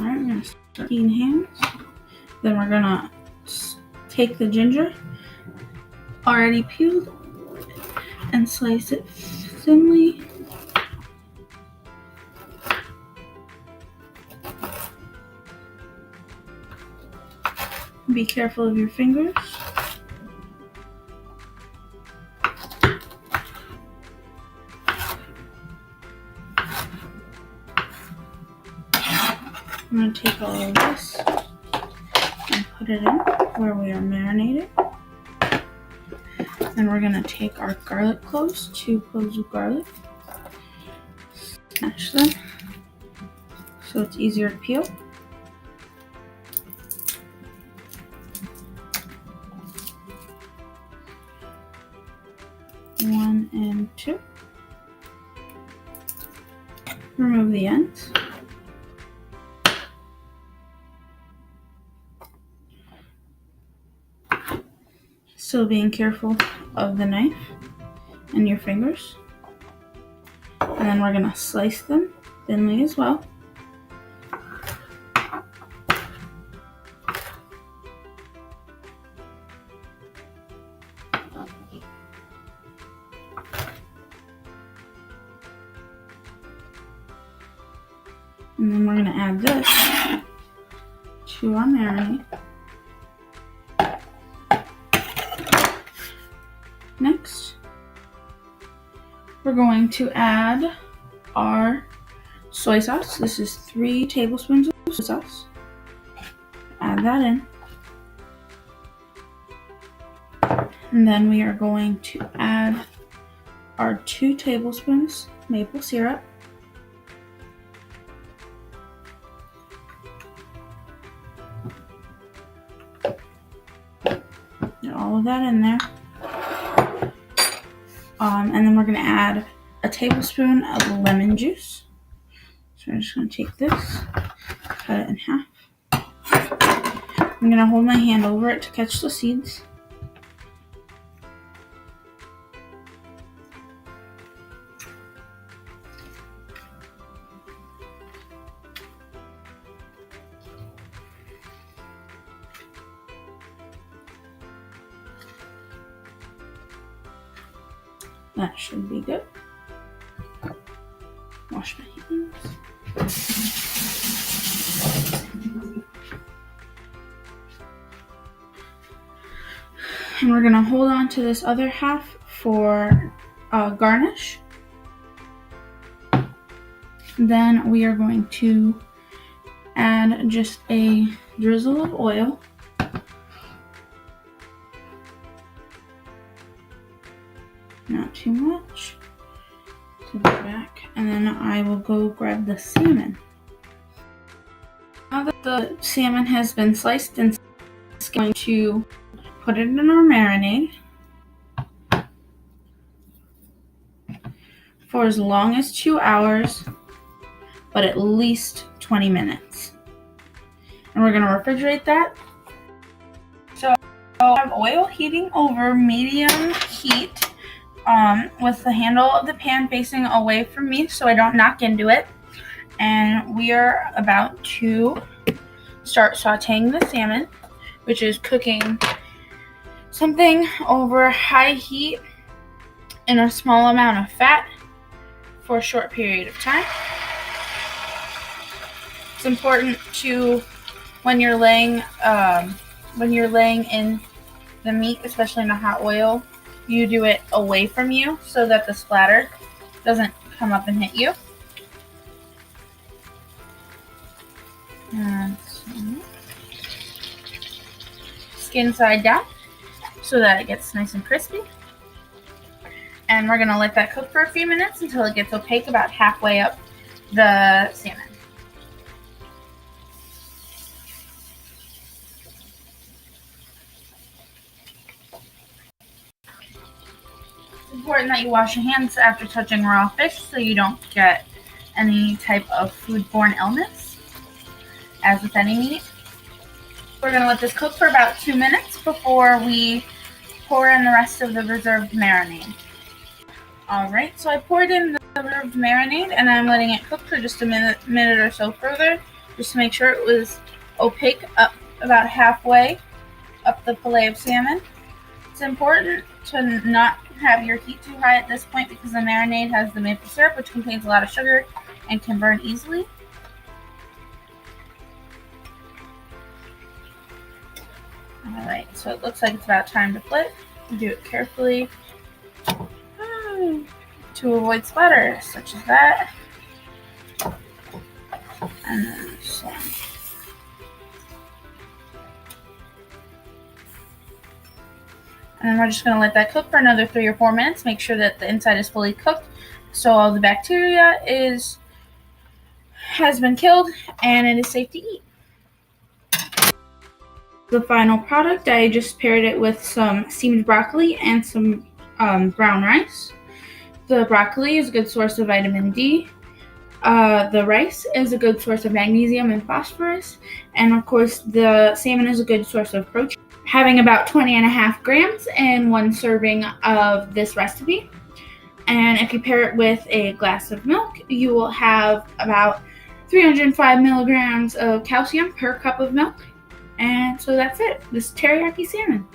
Alright, I'm going to start clean hands. Then we're going to take the ginger, already peeled, and slice it thinly. Be careful of your fingers. I'm going to take all of this and put it in where we are marinated. Then we're going to take our garlic cloves, 2 cloves of garlic, smash them so it's easier to peel. One and 2. Remove the ends. Still being careful of the knife and your fingers. And then we're going to slice them thinly as well. And then we're going to add this to our marinade. Next, we're going to add our soy sauce. This is 3 tablespoons of soy sauce. Add that in. And then we are going to add our 2 tablespoons maple syrup. Get all of that in there. And then we're going to add a tablespoon of lemon juice. So I'm just going to take this, cut it in half. I'm going to hold my hand over it to catch the seeds. That should be good. Wash my hands. And we're going to hold on to this other half for garnish. Then we are going to add just a drizzle of oil. Not too much. To the back. And then I will go grab the salmon. Now that the salmon has been sliced and I'm going to put it in our marinade for as long as 2 hours, but at least 20 minutes. And we're going to refrigerate that. So I have oil heating over medium heat with the handle of the pan facing away from me so I don't knock into it. And we are about to start sauteing the salmon, which is cooking something over high heat in a small amount of fat for a short period of time. It's important to, when you're laying in the meat, especially in the hot oil, you do it away from you so that the splatter doesn't come up and hit you. And skin side down so that it gets nice and crispy. And we're going to let that cook for a few minutes until it gets opaque about halfway up the salmon. It's important that you wash your hands after touching raw fish so you don't get any type of foodborne illness, as with any meat. We're going to let this cook for about 2 minutes before we pour in the rest of the reserved marinade. Alright, so I poured in the reserved marinade and I'm letting it cook for just a minute or so further just to make sure it was opaque up about halfway up the fillet of salmon. It's important to not have your heat too high at this point because the marinade has the maple syrup, which contains a lot of sugar and can burn easily. Alright, so it looks like it's about time to flip. Do it carefully to avoid splatters, such as that. And then some. And then we're just going to let that cook for another 3 or 4 minutes. Make sure that the inside is fully cooked so all the bacteria has been killed and it is safe to eat. The final product, I just paired it with some steamed broccoli and some brown rice. The broccoli is a good source of vitamin D. The rice is a good source of magnesium and phosphorus. And of course, the salmon is a good source of protein, having about 20.5 grams in one serving of this recipe. And if you pair it with a glass of milk, you will have about 305 milligrams of calcium per cup of milk. And so that's it. This is teriyaki salmon.